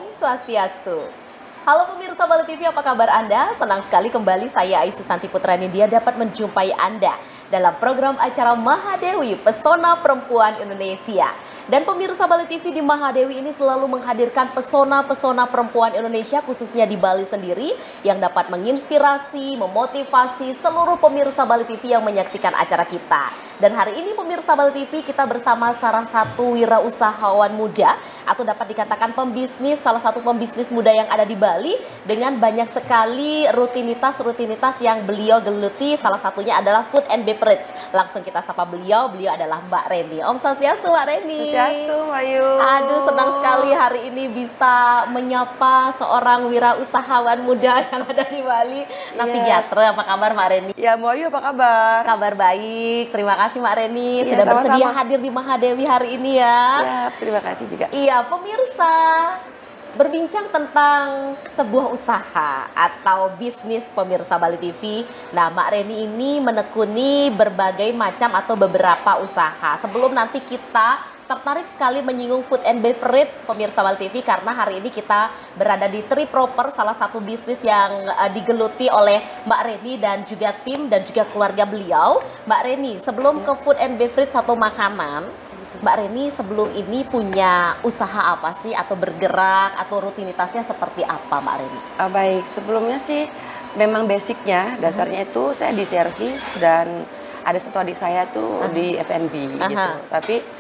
Swastiastu. Halo pemirsa Bali TV, apa kabar Anda? Senang sekali kembali saya Aisu Santi Putra Nindya dapat menjumpai Anda dalam program acara Mahadewi Pesona Perempuan Indonesia. Dan pemirsa Bali TV, di Mahadewi ini selalu menghadirkan pesona-pesona perempuan Indonesia khususnya di Bali sendiri yang dapat menginspirasi, memotivasi seluruh pemirsa Bali TV yang menyaksikan acara kita. Dan hari ini pemirsa Bali TV kita bersama salah satu wirausahawan muda atau dapat dikatakan pembisnis, salah satu pembisnis muda yang ada di Bali dengan banyak sekali rutinitas yang beliau geluti. Salah satunya adalah food and beverage. Langsung kita sapa beliau adalah Mbak Reni. Om Swastiastu Mbak Reni. Swastiastu, Ayu. Aduh, senang sekali hari ini bisa menyapa seorang wirausahawan muda yang ada di Bali. Navigator, apa kabar Mbak Reni? Ya, Mbak Ayu, apa kabar? Kabar baik, terima kasih Mbak Reni Ya, sudah sama-sama bersedia hadir di Mahadewi hari ini ya. Siap, terima kasih juga. Iya, pemirsa, berbincang tentang sebuah usaha atau bisnis pemirsa Bali TV. Nah, Mbak Reni ini menekuni berbagai macam atau beberapa usaha. Sebelum nanti kita tertarik sekali menyinggung food and beverage pemirsa Bali TV karena hari ini kita berada di Tri Proper, salah satu bisnis yang digeluti oleh Mbak Reni dan juga tim dan juga keluarga beliau. Mbak Reni, sebelum ke food and beverage atau makanan, Mbak Reni sebelum ini punya usaha apa sih atau bergerak atau rutinitasnya seperti apa Mbak Reni? Baik, sebelumnya sih memang basicnya dasarnya itu saya di servis dan ada satu adik saya tuh di F&B gitu. Tapi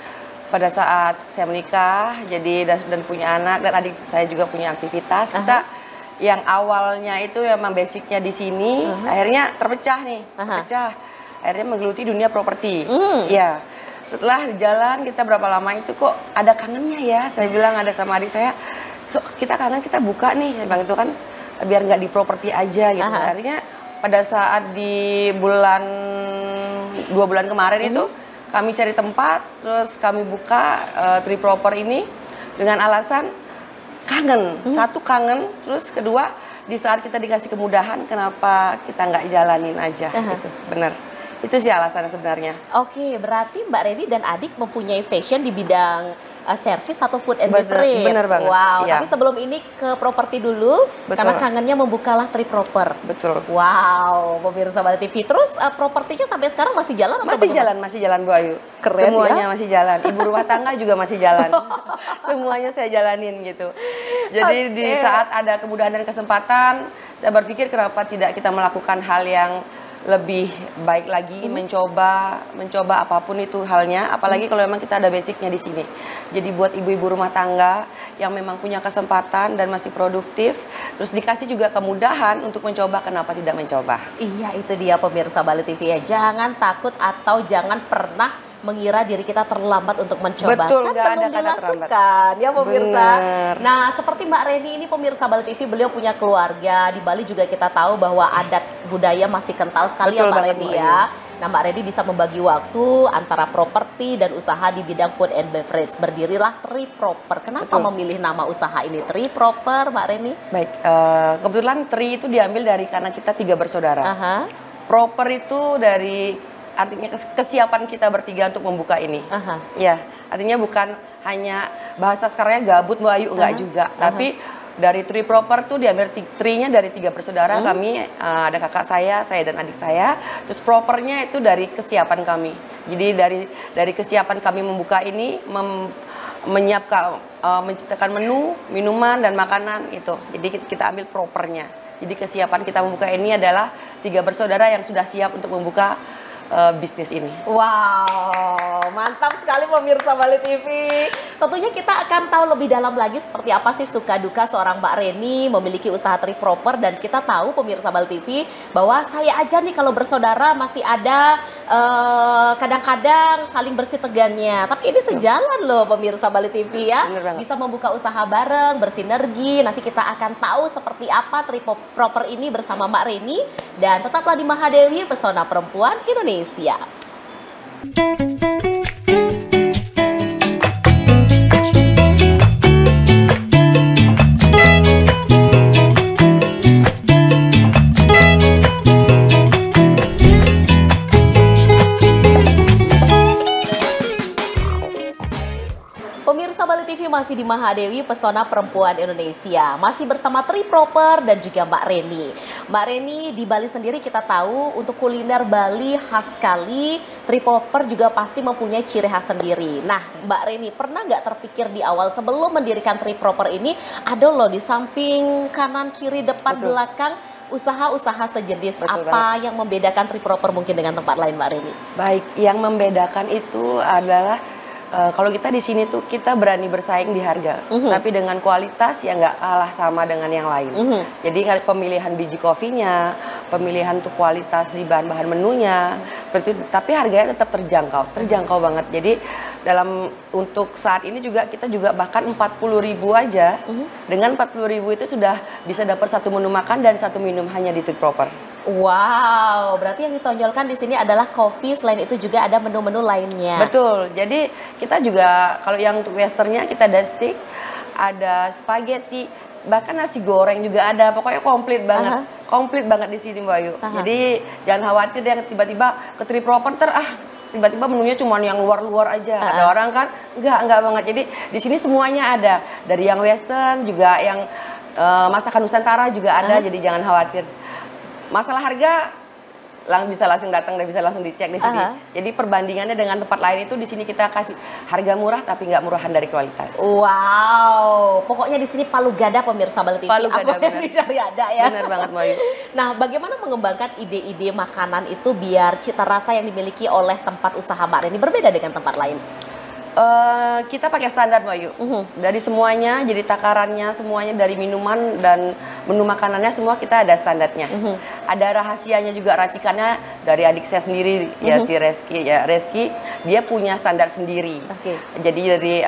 pada saat saya menikah jadi dan punya anak dan adik saya juga punya aktivitas, kita yang awalnya itu memang basicnya di sini akhirnya terpecah nih, akhirnya menggeluti dunia properti. Ya. Setelah jalan kita berapa lama itu kok ada kangennya ya, saya bilang ada sama adik saya, so, kita kangen kita buka nih, saya bilang itu kan biar nggak di properti aja gitu. Akhirnya pada saat di bulan 2 bulan kemarin itu kami cari tempat, terus kami buka Tri Proper ini dengan alasan kangen. Satu kangen, terus kedua di saat kita dikasih kemudahan kenapa kita nggak jalanin aja gitu, bener. Itu sih alasannya sebenarnya. Oke, berarti Mbak Reni dan adik mempunyai fashion di bidang service atau food and beverage. Bener banget. Wow, Ya. tapi sebelum ini ke properti dulu, karena kangennya membukalah Tri Proper. Betul. Wow, pemirsa Bali TV. Terus propertinya sampai sekarang masih jalan atau bagaimana? Masih jalan Bu Ayu. Keren semuanya ya? masih jalan. Ibu rumah tangga juga masih jalan. Semuanya saya jalanin gitu. Jadi di saat ada kemudahan dan kesempatan, saya berpikir kenapa tidak kita melakukan hal yang lebih baik lagi, mencoba apapun itu halnya, apalagi kalau memang kita ada basicnya di sini. Jadi buat ibu-ibu rumah tangga yang memang punya kesempatan dan masih produktif, terus dikasih juga kemudahan untuk mencoba, kenapa tidak mencoba? Iya, itu dia pemirsa Bali TV ya. Jangan takut atau jangan pernah mengira diri kita terlambat untuk mencoba. Betul, kan perlu dilakukan ya pemirsa. Bener. Nah, seperti Mbak Reni ini pemirsa Bali TV, beliau punya keluarga di Bali juga, kita tahu bahwa adat budaya masih kental sekali. Betul ya Mbak Reni ya. Nah, Mbak Reni bisa membagi waktu antara properti dan usaha di bidang food and beverage. Berdirilah Tri Proper. Kenapa memilih nama usaha ini Tri Proper, Mbak Reni? Baik, kebetulan Tri itu diambil dari karena kita 3 bersaudara. Proper itu dari artinya kesiapan kita bertiga untuk membuka ini. Ya, artinya bukan hanya bahasa sekarangnya gabut Mbak Ayu, enggak juga. Tapi dari Tri Proper tuh diambil Tri-nya dari 3 bersaudara kami, ada kakak saya dan adik saya. Terus propernya itu dari kesiapan kami. Jadi dari kesiapan kami membuka ini, menyiapkan, menciptakan menu, minuman dan makanan itu. Jadi kita ambil propernya. Jadi kesiapan kita membuka ini adalah 3 bersaudara yang sudah siap untuk membuka bisnis ini. Wow, mantap sekali pemirsa Bali TV. Tentunya kita akan tahu lebih dalam lagi seperti apa sih suka duka seorang Mbak Reni memiliki usaha Tri Proper. Dan kita tahu pemirsa Bali TV bahwa saya aja nih kalau bersaudara masih ada kadang-kadang saling bersitegannya. Tapi ini sejalan loh pemirsa Bali TV ya. Bisa membuka usaha bareng, bersinergi. Nanti kita akan tahu seperti apa Tri Proper ini bersama Mbak Reni. Dan tetaplah di Mahadewi Pesona Perempuan Indonesia. TV masih di Mahadewi, Pesona Perempuan Indonesia. Masih bersama Triproper dan juga Mbak Reni. Mbak Reni, di Bali sendiri kita tahu untuk kuliner Bali khas sekali. Triproper juga pasti mempunyai ciri khas sendiri. Nah, Mbak Reni, pernah nggak terpikir di awal sebelum mendirikan Triproper ini, ada loh di samping, kanan, kiri, depan, belakang, usaha-usaha sejenis. Apa yang membedakan Triproper mungkin dengan tempat lain, Mbak Reni? Baik, yang membedakan itu adalah kalau kita di sini tuh kita berani bersaing di harga, tapi dengan kualitas yang nggak kalah sama dengan yang lain. Jadi pemilihan biji kopinya, pemilihan tuh kualitas di bahan-bahan menunya, tapi harganya tetap terjangkau banget. Jadi untuk saat ini juga kita juga bahkan 40.000 aja, dengan 40.000 itu sudah bisa dapat satu menu makan dan satu minum hanya di Triproper. Wow, berarti yang ditonjolkan di sini adalah kopi, selain itu juga ada menu-menu lainnya. Betul, jadi kita juga kalau yang untuk westernnya kita ada steak, ada spaghetti, bahkan nasi goreng juga ada, pokoknya komplit banget. Komplit banget di sini Mbak Ayu. Jadi jangan khawatir dia tiba-tiba ke Triproper tiba-tiba menunya cuma yang luar-luar aja. Ada orang kan enggak banget. Jadi di sini semuanya ada. Dari yang western juga yang masakan Nusantara juga ada, jadi jangan khawatir. Masalah harga bisa langsung datang dan bisa langsung dicek di sini. Jadi perbandingannya dengan tempat lain itu di sini kita kasih harga murah tapi nggak murahan dari kualitas. Wow, pokoknya di sini palu gada pemirsa Bali TV. Palu gada, yang dicari ada ya. Benar banget Mbak Ayu. Nah, bagaimana mengembangkan ide-ide makanan itu biar cita rasa yang dimiliki oleh tempat usaha Mbak Reni berbeda dengan tempat lain? Kita pakai standar Mbak Ayu. Dari semuanya, jadi takarannya semuanya, dari minuman dan menu makanannya semua kita ada standarnya. Ada rahasianya juga, racikannya dari adik saya sendiri ya, si Reski dia punya standar sendiri. Jadi dari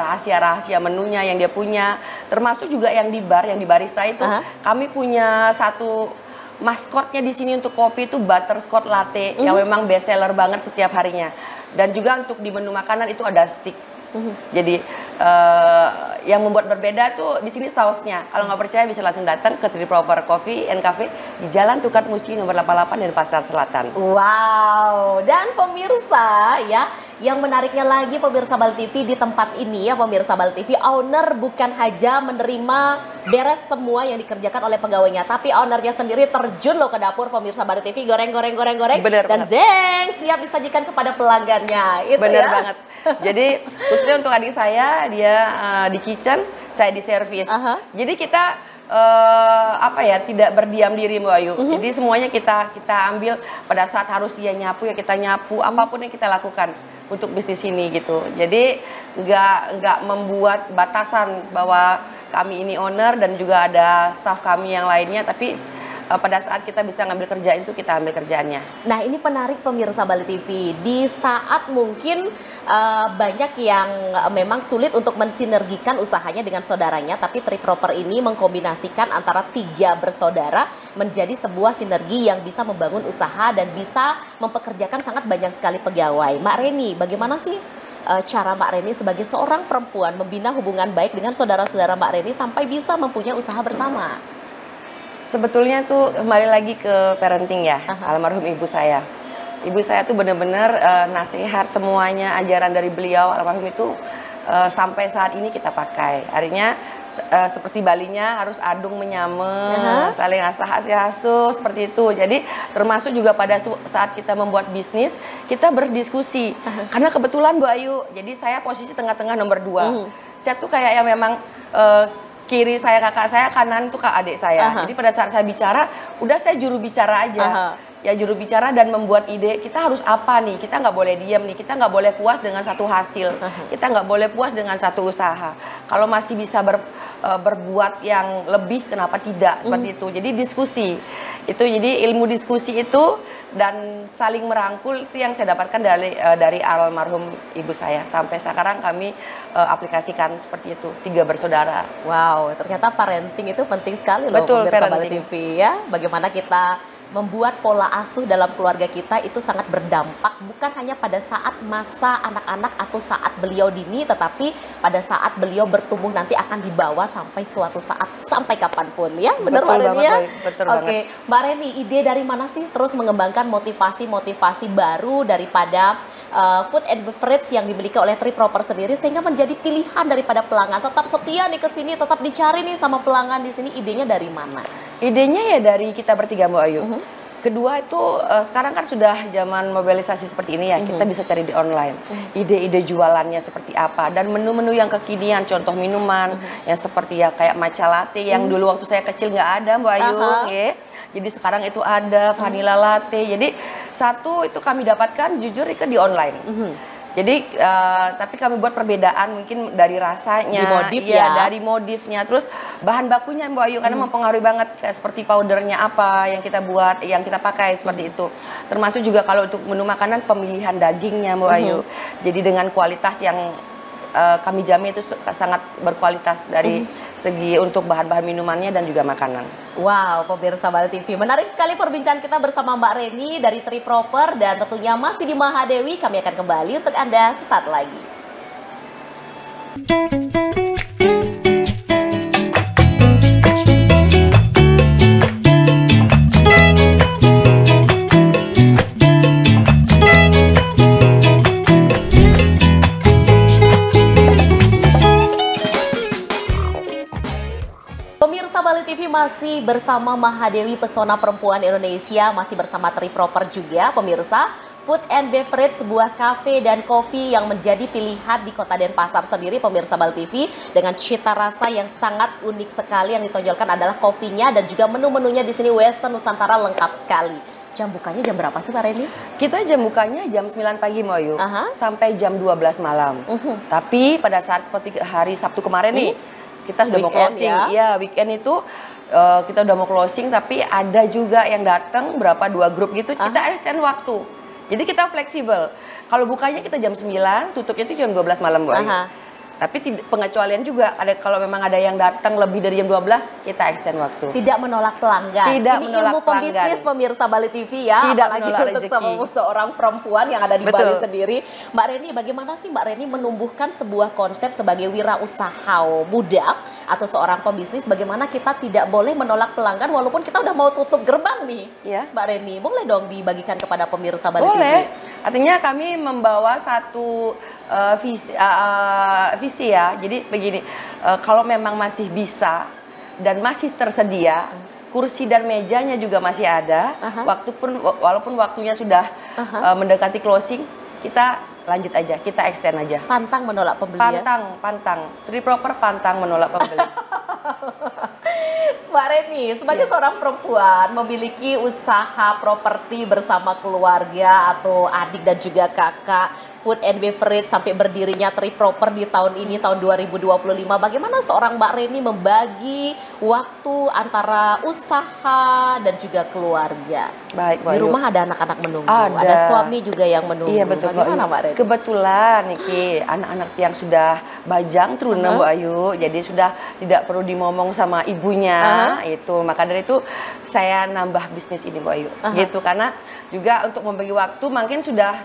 rahasia-rahasia menunya yang dia punya, termasuk juga yang di barista itu kami punya satu maskotnya di sini untuk kopi itu butterscotch latte yang memang best seller banget setiap harinya. Dan juga untuk di menu makanan itu ada stick. Jadi yang membuat berbeda tuh di sini sausnya. Kalau nggak percaya bisa langsung datang ke Triproper Coffee and Cafe di Jalan Tukat Musi nomor 88 dari Pasar Selatan. Wow, dan pemirsa ya, yang menariknya lagi pemirsa Bali TV di tempat ini ya pemirsa Bali TV, owner bukan hanya menerima beres semua yang dikerjakan oleh pegawainya, tapi ownernya sendiri terjun loh ke dapur pemirsa Bali TV, goreng Bener dan banget. zeng siap disajikan kepada pelanggannya. Itu Bener ya. banget. Jadi khususnya untuk adik saya, dia di kitchen, saya di servis. Jadi kita tidak berdiam diri Mbak Ayu. Jadi semuanya kita ambil pada saat harus dia nyapu ya kita nyapu, apapun yang kita lakukan untuk bisnis ini gitu. Jadi nggak membuat batasan bahwa kami ini owner dan juga ada staff kami yang lainnya, tapi pada saat kita bisa ngambil kerjaan itu kita ambil kerjaannya. Nah, ini penarik pemirsa Bali TV. Di saat mungkin banyak yang memang sulit untuk mensinergikan usahanya dengan saudaranya, tapi Triproper ini mengkombinasikan antara 3 bersaudara menjadi sebuah sinergi yang bisa membangun usaha dan bisa mempekerjakan sangat banyak sekali pegawai. Mbak Reni, bagaimana sih cara Mbak Reni sebagai seorang perempuan membina hubungan baik dengan saudara-saudara Mbak Reni sampai bisa mempunyai usaha bersama? Sebetulnya tuh kembali lagi ke parenting ya, almarhum ibu saya. Ibu saya tuh benar-benar nasihat semuanya, ajaran dari beliau almarhum itu sampai saat ini kita pakai. Artinya seperti Balinya harus adung menyame, saling asah-asuh seperti itu. Jadi termasuk juga pada saat kita membuat bisnis, kita berdiskusi. Karena kebetulan Bu Ayu, jadi saya posisi tengah-tengah nomor 2. Saya tuh kayak yang memang kiri saya kakak saya, kanan itu kak adik saya. Jadi pada saat saya bicara, udah saya juru bicara aja. Ya juru bicara dan membuat ide, kita harus apa nih, kita nggak boleh diam nih, kita nggak boleh puas dengan satu hasil, kita nggak boleh puas dengan satu usaha. Kalau masih bisa berbuat yang lebih, kenapa tidak, seperti itu. Jadi diskusi, itu jadi ilmu diskusi itu dan saling merangkul itu yang saya dapatkan dari almarhum ibu saya. Sampai sekarang kami aplikasikan seperti itu, 3 bersaudara. Wow, ternyata parenting itu penting sekali loh pemirsa Bali TV ya. Bagaimana kita membuat pola asuh dalam keluarga kita itu sangat berdampak bukan hanya pada saat masa anak-anak atau saat beliau dini, tetapi pada saat beliau bertumbuh nanti akan dibawa sampai suatu saat, sampai kapanpun ya. Benar Mbak Reni ya? Betul Oke, Mbak Reni, ide dari mana sih terus mengembangkan motivasi-motivasi baru daripada food and beverage yang dimiliki oleh Triproper sendiri sehingga menjadi pilihan daripada pelanggan. Tetap setia nih ke sini, tetap dicari nih sama pelanggan di sini. Idenya dari mana? Idenya ya dari kita bertiga, Mbak Ayu. Kedua itu sekarang kan sudah zaman mobilisasi seperti ini ya, kita bisa cari di online. Ide-ide jualannya seperti apa dan menu-menu yang kekinian, contoh minuman yang seperti ya kayak matcha latte yang dulu waktu saya kecil nggak ada, Mbak Ayu. Jadi sekarang itu ada vanilla latte. Jadi satu itu kami dapatkan jujur itu di online. Jadi tapi kami buat perbedaan mungkin dari rasanya, dimodif ya, dari modifnya, terus bahan bakunya Mbak Ayu karena mempengaruhi banget kayak seperti powdernya apa yang kita buat, yang kita pakai seperti itu. Termasuk juga kalau untuk menu makanan pemilihan dagingnya Mbak Ayu. Jadi dengan kualitas yang kami jamin itu sangat berkualitas dari segi untuk bahan-bahan minumannya dan juga makanan. Wow, pemirsa Bali TV, menarik sekali perbincangan kita bersama Mbak Reni dari Triproper dan tentunya masih di Mahadewi. Kami akan kembali untuk Anda sesaat lagi. Pemirsa Bali TV masih bersama Mahadewi Pesona Perempuan Indonesia, masih bersama Triproper juga. Pemirsa, Food and Beverage, sebuah kafe dan kopi yang menjadi pilihan di Kota Denpasar sendiri, pemirsa Bali TV, dengan cita rasa yang sangat unik sekali. Yang ditonjolkan adalah kopinya dan juga menu-menunya di sini Western Nusantara lengkap sekali. Jam bukanya jam berapa sih Mbak Reni? Kita jam bukanya jam 9 pagi Mbak Ayu, sampai jam 12 malam. Tapi pada saat seperti hari Sabtu kemarin nih, kita sudah mau closing. Ya, weekend itu kita udah mau closing, tapi ada juga yang datang berapa 2 grup gitu, kita extend waktu. Jadi kita fleksibel. Kalau bukanya kita jam 9, tutupnya itu jam 12 malam, Mbak Ayu. Tapi pengecualian juga ada, kalau memang ada yang datang lebih dari jam 12, kita extend waktu. Tidak menolak pelanggan. Tidak ini menolak ilmu pembisnis pemirsa Bali TV ya. Tidak apalagi menolak untuk rezeki. seorang perempuan yang ada di Bali sendiri. Mbak Reni, bagaimana sih Mbak Reni menumbuhkan sebuah konsep sebagai wirausaha muda atau seorang pembisnis? Bagaimana kita tidak boleh menolak pelanggan walaupun kita udah mau tutup gerbang nih, Mbak Reni? Boleh dong dibagikan kepada pemirsa Bali TV? Boleh. Artinya kami membawa satu visi ya. Jadi begini, kalau memang masih bisa dan masih tersedia, kursi dan mejanya juga masih ada. Walaupun waktunya sudah mendekati closing, kita lanjut aja, kita extend aja. Pantang menolak pembeli. Pantang. Triproper pantang menolak pembeli. Mbak Reni, sebagai seorang perempuan memiliki usaha properti bersama keluarga atau adik dan juga kakak, food and beverage sampai berdirinya Triproper di tahun ini, tahun 2025. Bagaimana seorang Mbak Reni membagi waktu antara usaha dan juga keluarga? Baik, Mbak Di Ayu. rumah ada anak-anak menunggu, ada suami juga yang menunggu. Iya betul, bagaimana Mbak Reni? Kebetulan Niki, anak-anak yang sudah bajang teruna Mbak Ayu, jadi sudah tidak perlu dimomong sama ibunya. Itu maka dari itu saya nambah bisnis ini Mbak Ayu, gitu, karena juga untuk membagi waktu mungkin sudah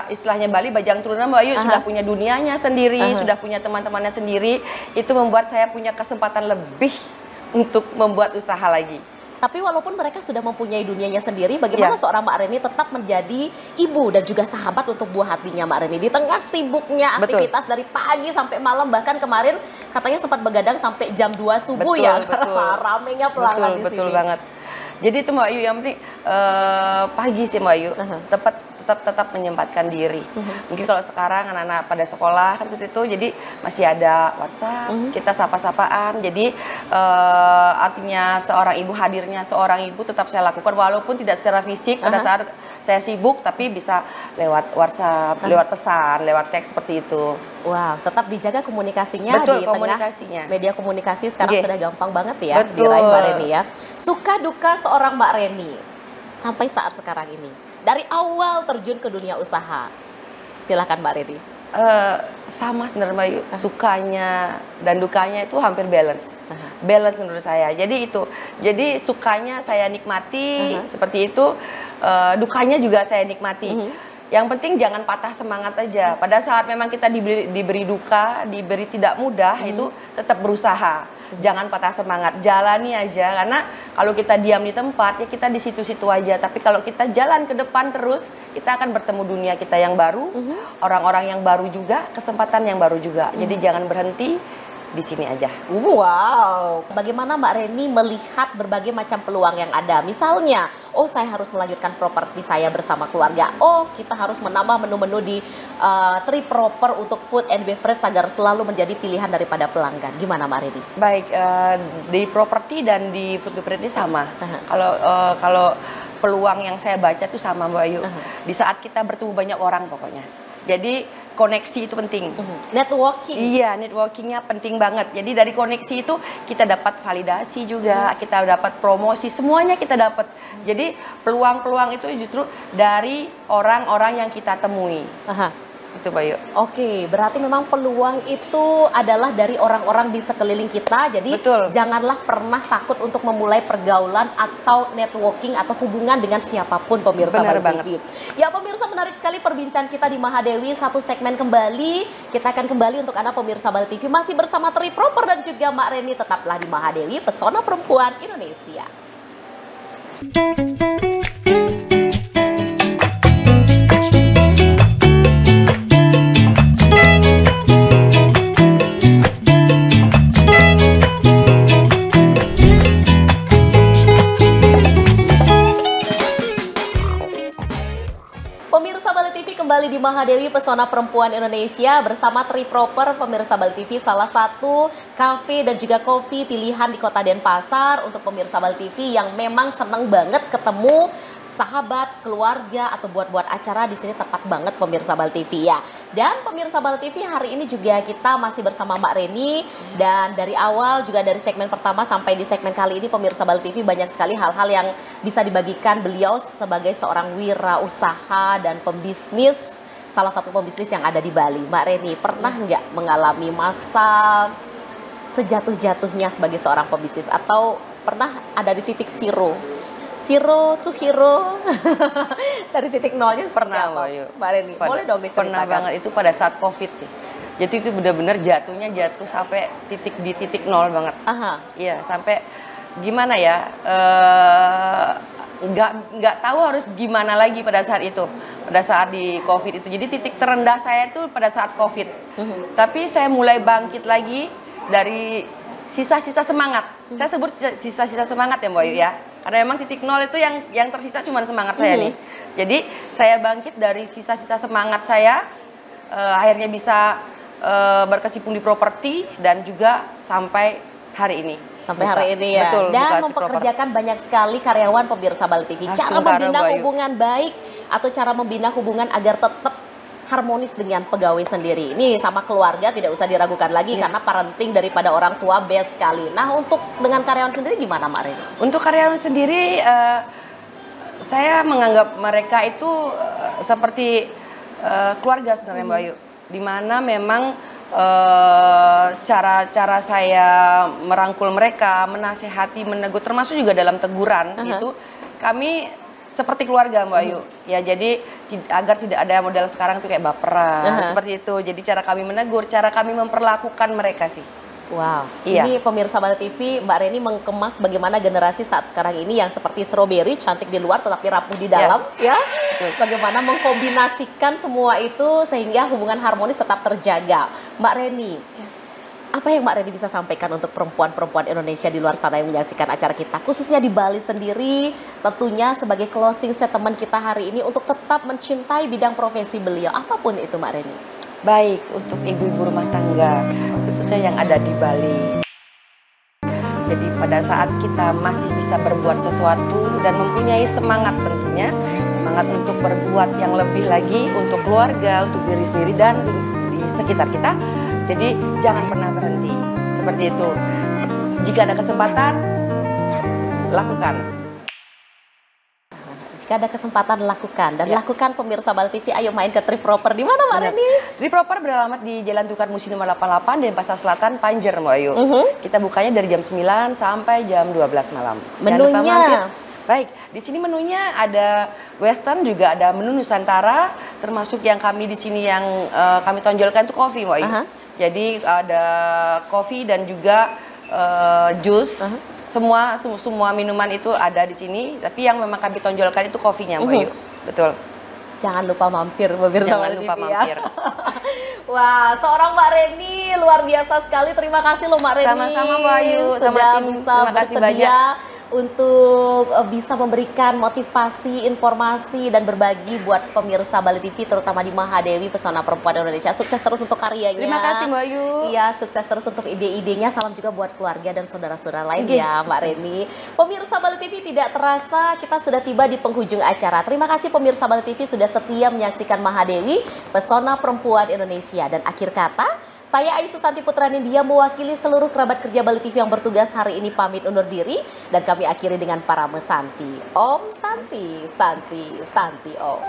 istilahnya Bali bajang teruna Mbak Ayu, sudah punya dunianya sendiri, sudah punya teman-temannya sendiri, itu membuat saya punya kesempatan lebih untuk membuat usaha lagi. Tapi walaupun mereka sudah mempunyai dunianya sendiri, bagaimana seorang Mbak Reni tetap menjadi ibu dan juga sahabat untuk buah hatinya Mbak Reni? Di tengah sibuknya aktivitas dari pagi sampai malam, bahkan kemarin katanya sempat begadang sampai jam 2 subuh karena ramenya pelanggan di sini. Betul banget. Jadi itu Mbak Ayu, yang penting pagi sih Mbak Ayu, tetap menyempatkan diri. Mungkin kalau sekarang anak-anak pada sekolah kan itu, jadi masih ada WhatsApp, kita sapa-sapaan. Jadi artinya seorang ibu, hadirnya seorang ibu tetap saya lakukan walaupun tidak secara fisik pada saat saya sibuk, tapi bisa lewat WhatsApp, lewat pesan, lewat teks seperti itu. Wow, tetap dijaga komunikasinya. Betul, di komunikasinya. tengah media komunikasi sekarang sudah gampang banget ya diraih Mbak Reni ya. Suka duka seorang Mbak Reni sampai saat sekarang ini, dari awal terjun ke dunia usaha, silakan Mbak Reni. Sama sebenarnya Mbak Ayu, sukanya dan dukanya itu hampir balance. Balance menurut saya. Jadi itu, jadi sukanya saya nikmati seperti itu, dukanya juga saya nikmati. Yang penting jangan patah semangat aja. Pada saat memang kita diberi duka, diberi tidak mudah, itu tetap berusaha. Jangan patah semangat, jalani aja. Karena Kalau kita diam di tempat, ya kita di situ-situ aja. Tapi kalau kita jalan ke depan terus, kita akan bertemu dunia kita yang baru, orang-orang yang baru juga, kesempatan yang baru juga. Jadi jangan berhenti di sini aja. Wow, bagaimana Mbak Reni melihat berbagai macam peluang yang ada? Misalnya, oh saya harus melanjutkan properti saya bersama keluarga. Oh, kita harus menambah menu-menu di Triproper untuk food and beverage agar selalu menjadi pilihan daripada pelanggan. Gimana Mbak Reni? Baik, di properti dan di food beverage ini sama. Kalau peluang yang saya baca tuh sama Mbak Ayu. Di saat kita bertemu banyak orang pokoknya. Jadi koneksi itu penting. Networking. Iya, networkingnya penting banget. Jadi dari koneksi itu kita dapat validasi juga, kita dapat promosi, semuanya kita dapat. Jadi peluang-peluang itu justru dari orang-orang yang kita temui. Itu Bayu. Oke, berarti memang peluang itu adalah dari orang-orang di sekeliling kita. Jadi Betul. janganlah pernah takut untuk memulai pergaulan atau networking atau hubungan dengan siapapun pemirsa Benar Bali TV. Ya pemirsa, menarik sekali perbincangan kita di Mahadewi. Satu segmen kembali, kita akan kembali untuk Anda pemirsa Bali TV. Masih bersama Triproper dan juga Mbak Reni. Tetaplah di Mahadewi, Pesona Perempuan Indonesia. Pemirsa Bali TV kembali di Mahadewi, Pesona Perempuan Indonesia bersama Triproper. Pemirsa Bali TV, salah satu kafe dan juga kopi pilihan di Kota Denpasar untuk pemirsa Bali TV yang memang senang banget ketemu sahabat, keluarga atau buat-buat acara di sini tepat banget pemirsa Bali TV ya. Dan pemirsa Bali TV, hari ini juga kita masih bersama Mbak Reni dan dari awal juga dari segmen pertama sampai di segmen kali ini pemirsa Bali TV banyak sekali hal-hal yang bisa dibagikan beliau sebagai seorang wirausaha dan pembisnis, salah satu pembisnis yang ada di Bali. Mbak Reni, pernah nggak mengalami masa sejatuh-jatuhnya sebagai seorang pembisnis atau pernah ada di titik zero to hero dari titik nolnya seperti Pernah, apa? Bayu. Mbak Reni, boleh dong diceritakan? Pernah banget, itu pada saat COVID sih. Jadi itu benar-benar jatuhnya jatuh sampai di titik nol banget. Iya, sampai gimana ya? Nggak tahu harus gimana lagi pada saat itu. Pada saat di COVID itu. Jadi titik terendah saya itu pada saat COVID. Tapi saya mulai bangkit lagi dari sisa-sisa semangat. Saya sebut sisa-sisa semangat ya Mbak Ayu ya. Karena memang titik nol itu yang tersisa cuma semangat saya nih. Jadi saya bangkit dari sisa-sisa semangat saya, akhirnya bisa berkecimpung di properti dan juga sampai hari ini. Sampai hari ini ya. Betul, dan mempekerjakan banyak sekali karyawan pemirsa Bali TV. Cara membina hubungan baik atau cara membina hubungan agar tetap harmonis dengan pegawai sendiri. Ini sama keluarga tidak usah diragukan lagi karena parenting daripada orang tua best sekali. Nah, untuk dengan karyawan sendiri gimana Mbak Reni? Untuk karyawan sendiri saya menganggap mereka itu seperti keluarga sebenarnya Mbak Ayu. Dimana memang cara saya merangkul mereka, menasehati, menegur, termasuk juga dalam teguran itu kami seperti keluarga Mbak Ayu. Ya jadi agar tidak ada model sekarang tuh kayak baperan seperti itu. Jadi cara kami menegur, cara kami memperlakukan mereka sih. Wow, ini pemirsa Bali TV, Mbak Reni mengemas bagaimana generasi saat sekarang ini yang seperti strawberry, cantik di luar tetapi rapuh di dalam, ya. Bagaimana mengkombinasikan semua itu sehingga hubungan harmonis tetap terjaga. Mbak Reni, apa yang Mbak Reni bisa sampaikan untuk perempuan-perempuan Indonesia di luar sana yang menyaksikan acara kita, khususnya di Bali sendiri, tentunya sebagai closing statement kita hari ini untuk tetap mencintai bidang profesi beliau, apapun itu Mbak Reni? Baik, untuk ibu-ibu rumah tangga, khususnya yang ada di Bali. Jadi pada saat kita masih bisa berbuat sesuatu dan mempunyai semangat tentunya, semangat untuk berbuat yang lebih lagi untuk keluarga, untuk diri sendiri dan di sekitar kita. Jadi jangan pernah berhenti, seperti itu. Jika ada kesempatan, lakukan. Jika ada kesempatan lakukan dan lakukan pemirsa Bali TV, ayo main ke Triproper. Di mana Mbak Reni? Triproper beralamat di Jalan Tukar Musi nomor 88 Denpasar Selatan, Panjer Mbak Ayu. Kita bukanya dari jam 9 sampai jam 12 malam. Menunya? Baik, di sini menunya ada Western, juga ada menu Nusantara, termasuk yang kami di sini yang kami tonjolkan itu kopi Mbak Ayu. Jadi ada kopi dan juga jus, semua minuman itu ada di sini. Tapi yang memang kami tonjolkan itu kopinya, Mbak Yu. Betul. Jangan lupa mampir, pemirsa Jangan lupa TV mampir. ya. Wah, seorang Mbak Reni luar biasa sekali. Terima kasih loh Mbak Reni. Sama-sama Mbak Ayu, sama sudah tim. bisa Terima kasih bersedia banyak untuk bisa memberikan motivasi, informasi dan berbagi buat pemirsa Bali TV terutama di Mahadewi Pesona Perempuan Indonesia. Sukses terus untuk karyanya. Terima kasih Mbak Ayu. Iya, sukses terus untuk ide-idenya. Salam juga buat keluarga dan saudara-saudara lain Oke, ya Mbak Reni. Pemirsa Bali TV, tidak terasa kita sudah tiba di penghujung acara. Terima kasih pemirsa Bali TV sudah setia menyaksikan Mahadewi Pesona Perempuan Indonesia. Dan akhir kata, saya Aisu Santi Putra Nindya mewakili seluruh kerabat kerja Bali TV yang bertugas hari ini pamit undur diri. Dan kami akhiri dengan para mesanti. Om Santi, Santi, Santi Om.